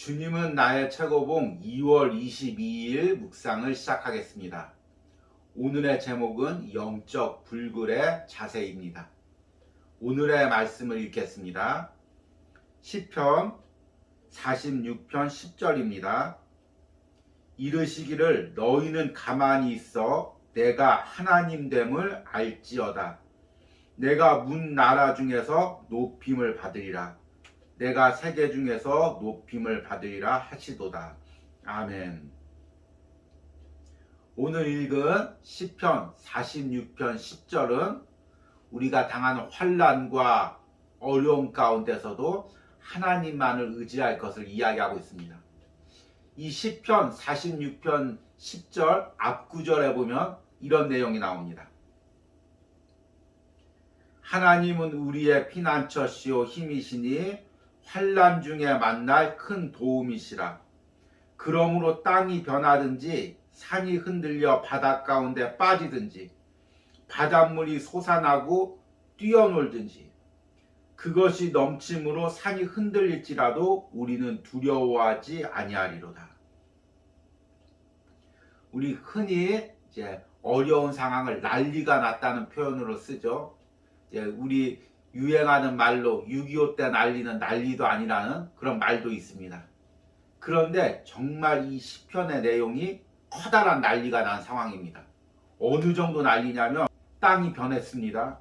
주님은 나의 최고봉 2월 22일 묵상을 시작하겠습니다. 오늘의 제목은 영적 불굴의 자세입니다. 오늘의 말씀을 읽겠습니다. 시편 46편 10절입니다. 이르시기를 너희는 가만히 있어 내가 하나님 됨을 알지어다. 내가 문 나라 중에서 높임을 받으리라. 내가 세계 중에서 높임을 받으리라 하시도다. 아멘. 오늘 읽은 시편 46편 10절은 우리가 당하는 환난과 어려움 가운데서도 하나님만을 의지할 것을 이야기하고 있습니다. 이 시편 46편 10절 앞구절에 보면 이런 내용이 나옵니다. 하나님은 우리의 피난처시오 힘이시니 환난 중에 만날 큰 도움이시라. 그러므로 땅이 변하든지 산이 흔들려 바닷 가운데 빠지든지 바닷물이 솟아나고 뛰어놀든지 그것이 넘침으로 산이 흔들릴지라도 우리는 두려워하지 아니하리로다. 우리 흔히 이제 어려운 상황을 난리가 났다는 표현으로 쓰죠. 우리 유행하는 말로 6.25 때 난리는 난리도 아니라는 그런 말도 있습니다. 그런데 정말 이 시편의 내용이 커다란 난리가 난 상황입니다. 어느 정도 난리냐면 땅이 변했습니다.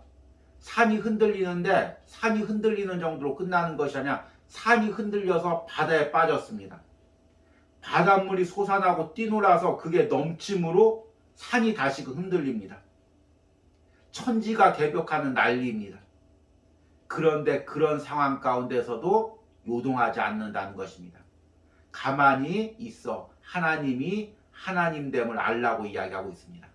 산이 흔들리는데 산이 흔들리는 정도로 끝나는 것이 아니라 산이 흔들려서 바다에 빠졌습니다. 바닷물이 솟아나고 뛰놀아서 그게 넘침으로 산이 다시 흔들립니다. 천지가 개벽하는 난리입니다. 그런데 그런 상황 가운데서도 요동하지 않는다는 것입니다. 가만히 있어 하나님이 하나님됨을 알라고 이야기하고 있습니다.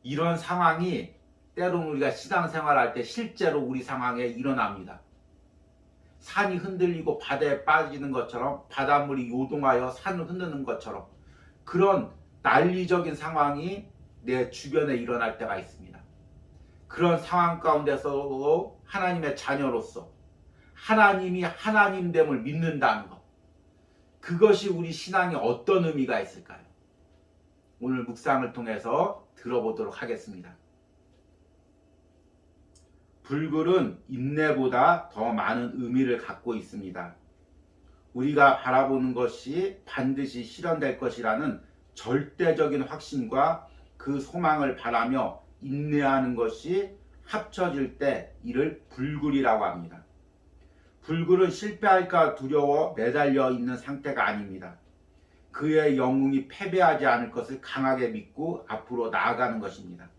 이런 상황이 때로는 우리가 신앙생활할 때 실제로 우리 상황에 일어납니다. 산이 흔들리고 바다에 빠지는 것처럼 바닷물이 요동하여 산을 흔드는 것처럼 그런 난리적인 상황이 내 주변에 일어날 때가 있습니다. 그런 상황 가운데서도 하나님의 자녀로서 하나님이 하나님됨을 믿는다는 것, 그것이 우리 신앙에 어떤 의미가 있을까요? 오늘 묵상을 통해서 들어보도록 하겠습니다. 불굴은 인내보다 더 많은 의미를 갖고 있습니다. 우리가 바라보는 것이 반드시 실현될 것이라는 절대적인 확신과 그 소망을 바라며 인내하는 것이 합쳐질 때 이를 불굴이라고 합니다. 불굴은 실패할까 두려워 매달려 있는 상태가 아닙니다. 그의 영웅이 패배하지 않을 것을 강하게 믿고 앞으로 나아가는 것입니다.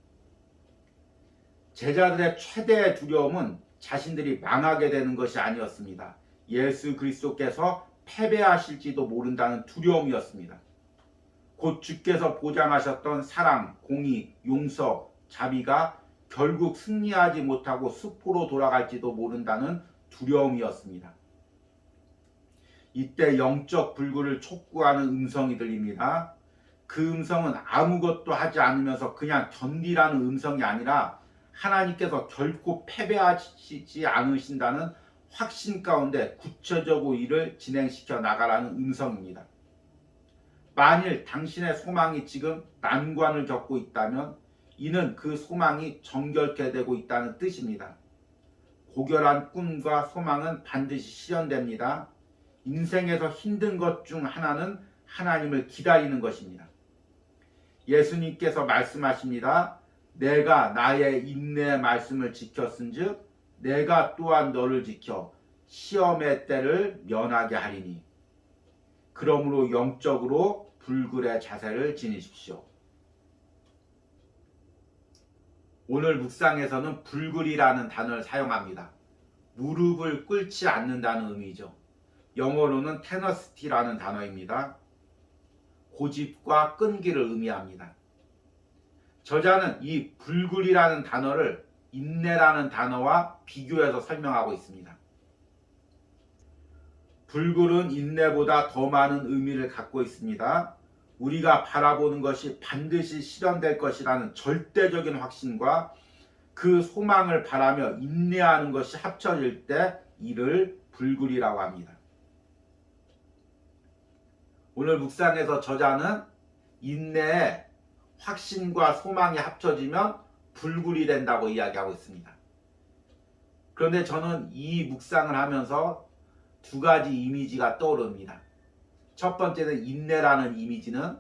제자들의 최대의 두려움은 자신들이 망하게 되는 것이 아니었습니다. 예수 그리스도께서 패배하실지도 모른다는 두려움이었습니다. 곧 주께서 보장하셨던 사랑, 공의, 용서, 자비가 결국 승리하지 못하고 수포로 돌아갈지도 모른다는 두려움이었습니다. 이때 영적 불굴을 촉구하는 음성이 들립니다. 그 음성은 아무것도 하지 않으면서 그냥 견디라는 음성이 아니라 하나님께서 결코 패배하시지 않으신다는 확신 가운데 구체적으로 이를 진행시켜 나가라는 음성입니다. 만일 당신의 소망이 지금 난관을 겪고 있다면 이는 그 소망이 정결케 되고 있다는 뜻입니다. 고결한 꿈과 소망은 반드시 실현됩니다. 인생에서 힘든 것 중 하나는 하나님을 기다리는 것입니다. 예수님께서 말씀하십니다. 내가 나의 인내의 말씀을 지켰은즉 내가 또한 너를 지켜 시험의 때를 면하게 하리니. 그러므로 영적으로 불굴의 자세를 지니십시오. 오늘 묵상에서는 불굴이라는 단어를 사용합니다. 무릎을 꿇지 않는다는 의미죠. 영어로는 테너시티라는 단어입니다. 고집과 끈기를 의미합니다. 저자는 이 불굴이라는 단어를 인내라는 단어와 비교해서 설명하고 있습니다. 불굴은 인내보다 더 많은 의미를 갖고 있습니다. 우리가 바라보는 것이 반드시 실현될 것이라는 절대적인 확신과 그 소망을 바라며 인내하는 것이 합쳐질 때 이를 불굴이라고 합니다. 오늘 묵상에서 저자는 인내에 확신과 소망이 합쳐지면 불굴이 된다고 이야기하고 있습니다. 그런데 저는 이 묵상을 하면서 두 가지 이미지가 떠오릅니다. 첫 번째는 인내라는 이미지는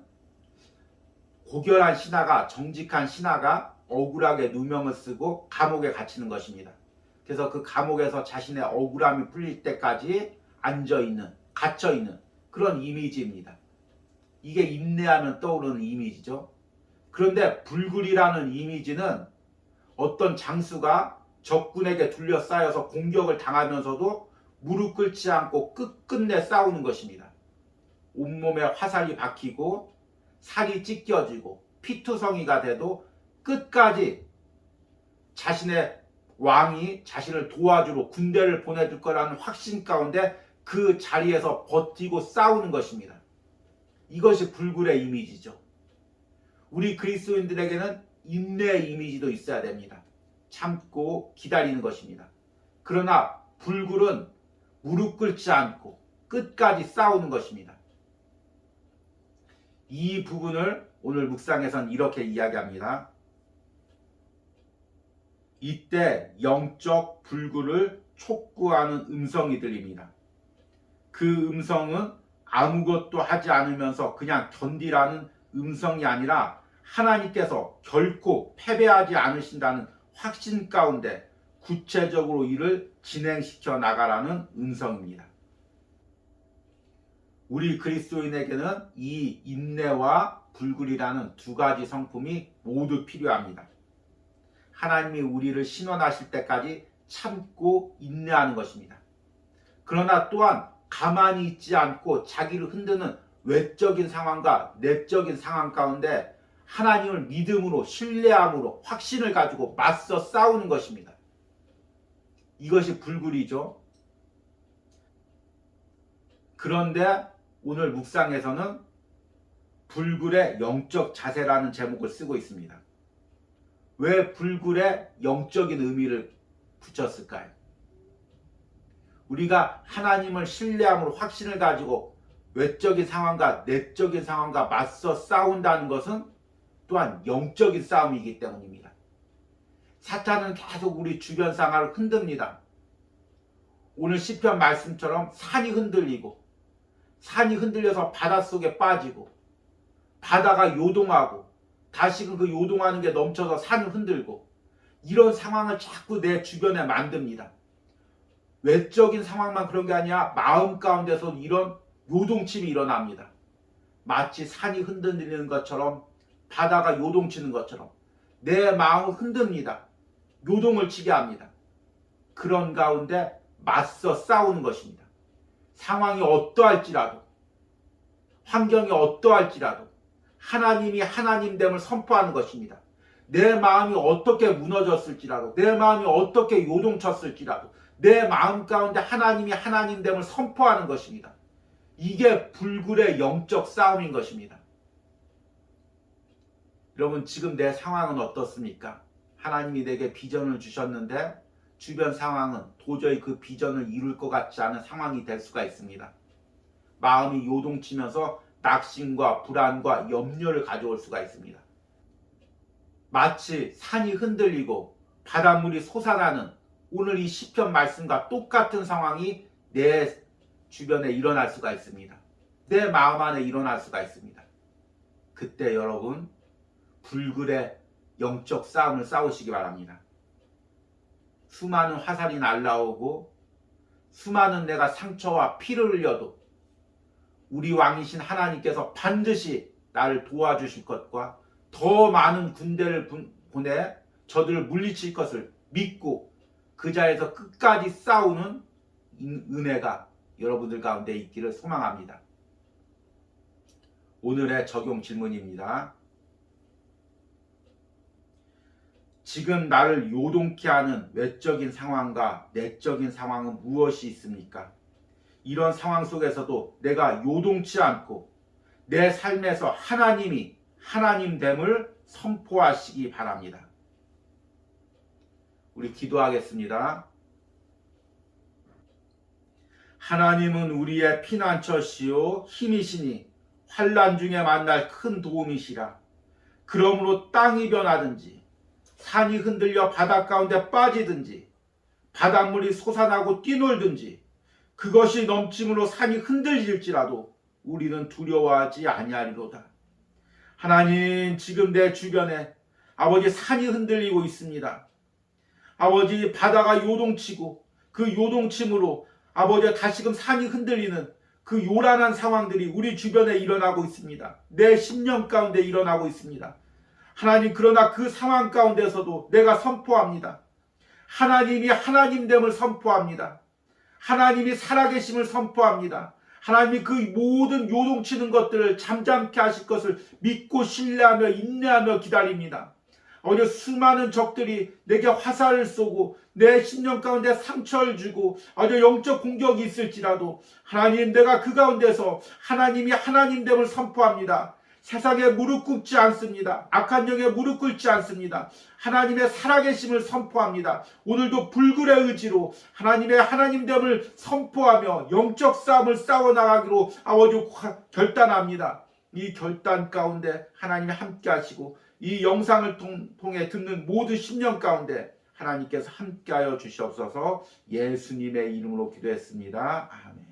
고결한 신하가, 정직한 신하가 억울하게 누명을 쓰고 감옥에 갇히는 것입니다. 그래서 그 감옥에서 자신의 억울함이 풀릴 때까지 앉아있는, 갇혀있는 그런 이미지입니다. 이게 인내하면 떠오르는 이미지죠. 그런데 불굴이라는 이미지는 어떤 장수가 적군에게 둘러싸여서 공격을 당하면서도 무릎 꿇지 않고 끝끝내 싸우는 것입니다. 온몸에 화살이 박히고 살이 찢겨지고 피투성이가 돼도 끝까지 자신의 왕이 자신을 도와주러 군대를 보내줄 거라는 확신 가운데 그 자리에서 버티고 싸우는 것입니다. 이것이 불굴의 이미지죠. 우리 그리스도인들에게는 인내의 이미지도 있어야 됩니다. 참고 기다리는 것입니다. 그러나 불굴은 무릎 꿇지 않고 끝까지 싸우는 것입니다. 이 부분을 오늘 묵상에선 이렇게 이야기합니다. 이때 영적 불굴을 촉구하는 음성이 들립니다. 그 음성은 아무것도 하지 않으면서 그냥 견디라는 음성이 아니라 하나님께서 결코 패배하지 않으신다는 확신 가운데 구체적으로 이를 진행시켜 나가라는 음성입니다. 우리 그리스도인에게는 이 인내와 불굴이라는 두 가지 성품이 모두 필요합니다. 하나님이 우리를 신원하실 때까지 참고 인내하는 것입니다. 그러나 또한 가만히 있지 않고 자기를 흔드는 외적인 상황과 내적인 상황 가운데 하나님을 믿음으로, 신뢰함으로, 확신을 가지고 맞서 싸우는 것입니다. 이것이 불굴이죠. 그런데 오늘 묵상에서는 불굴의 영적 자세라는 제목을 쓰고 있습니다. 왜 불굴에 영적인 의미를 붙였을까요? 우리가 하나님을 신뢰함으로 확신을 가지고 외적인 상황과 내적인 상황과 맞서 싸운다는 것은 또한 영적인 싸움이기 때문입니다. 사탄은 계속 우리 주변 상황을 흔듭니다. 오늘 시편 말씀처럼 산이 흔들리고 산이 흔들려서 바닷속에 빠지고 바다가 요동하고 다시금 그 요동하는 게 넘쳐서 산을 흔들고 이런 상황을 자꾸 내 주변에 만듭니다. 외적인 상황만 그런 게 아니라 마음 가운데서 이런 요동침이 일어납니다. 마치 산이 흔들리는 것처럼 바다가 요동치는 것처럼 내 마음을 흔듭니다. 요동을 치게 합니다. 그런 가운데 맞서 싸우는 것입니다. 상황이 어떠할지라도 환경이 어떠할지라도 하나님이 하나님됨을 선포하는 것입니다. 내 마음이 어떻게 무너졌을지라도 내 마음이 어떻게 요동쳤을지라도 내 마음 가운데 하나님이 하나님됨을 선포하는 것입니다. 이게 불굴의 영적 싸움인 것입니다. 여러분 지금 내 상황은 어떻습니까? 하나님이 내게 비전을 주셨는데 주변 상황은 도저히 그 비전을 이룰 것 같지 않은 상황이 될 수가 있습니다. 마음이 요동치면서 낙심과 불안과 염려를 가져올 수가 있습니다. 마치 산이 흔들리고 바닷물이 솟아나는 오늘 이 시편 말씀과 똑같은 상황이 내 주변에 일어날 수가 있습니다. 내 마음 안에 일어날 수가 있습니다. 그때 여러분 불굴의 영적 싸움을 싸우시기 바랍니다. 수많은 화살이 날라오고 수많은 내가 상처와 피를 흘려도 우리 왕이신 하나님께서 반드시 나를 도와주실 것과 더 많은 군대를 보내 저들을 물리칠 것을 믿고 그 자리에서 끝까지 싸우는 은혜가 여러분들 가운데 있기를 소망합니다. 오늘의 적용 질문입니다. 지금 나를 요동케 하는 외적인 상황과 내적인 상황은 무엇이 있습니까? 이런 상황 속에서도 내가 요동치 않고 내 삶에서 하나님이 하나님됨을 선포하시기 바랍니다. 우리 기도하겠습니다. 하나님은 우리의 피난처시요 힘이시니 환난 중에 만날 큰 도움이시라. 그러므로 땅이 변하든지 산이 흔들려 바닷 가운데 빠지든지 바닷물이 솟아나고 뛰놀든지 그것이 넘침으로 산이 흔들릴지라도 우리는 두려워하지 아니하리로다. 하나님, 지금 내 주변에 아버지 산이 흔들리고 있습니다. 아버지, 바다가 요동치고 그 요동침으로 아버지 다시금 산이 흔들리는 그 요란한 상황들이 우리 주변에 일어나고 있습니다. 내 심령 가운데 일어나고 있습니다. 하나님, 그러나 그 상황 가운데서도 내가 선포합니다. 하나님이 하나님됨을 선포합니다. 하나님이 살아계심을 선포합니다. 하나님이 그 모든 요동치는 것들을 잠잠케 하실 것을 믿고 신뢰하며 인내하며 기다립니다. 어제 수많은 적들이 내게 화살을 쏘고 내 심령 가운데 상처를 주고 아주 영적 공격이 있을지라도 하나님, 내가 그 가운데서 하나님이 하나님됨을 선포합니다. 세상에 무릎 꿇지 않습니다. 악한 영에 무릎 꿇지 않습니다. 하나님의 살아계심을 선포합니다. 오늘도 불굴의 의지로 하나님의 하나님됨을 선포하며 영적 싸움을 싸워나가기로 아버지 결단합니다. 이 결단 가운데 하나님이 함께 하시고 이 영상을 통해 듣는 모든 심령 가운데 하나님께서 함께하여 주시옵소서. 예수님의 이름으로 기도했습니다. 아멘.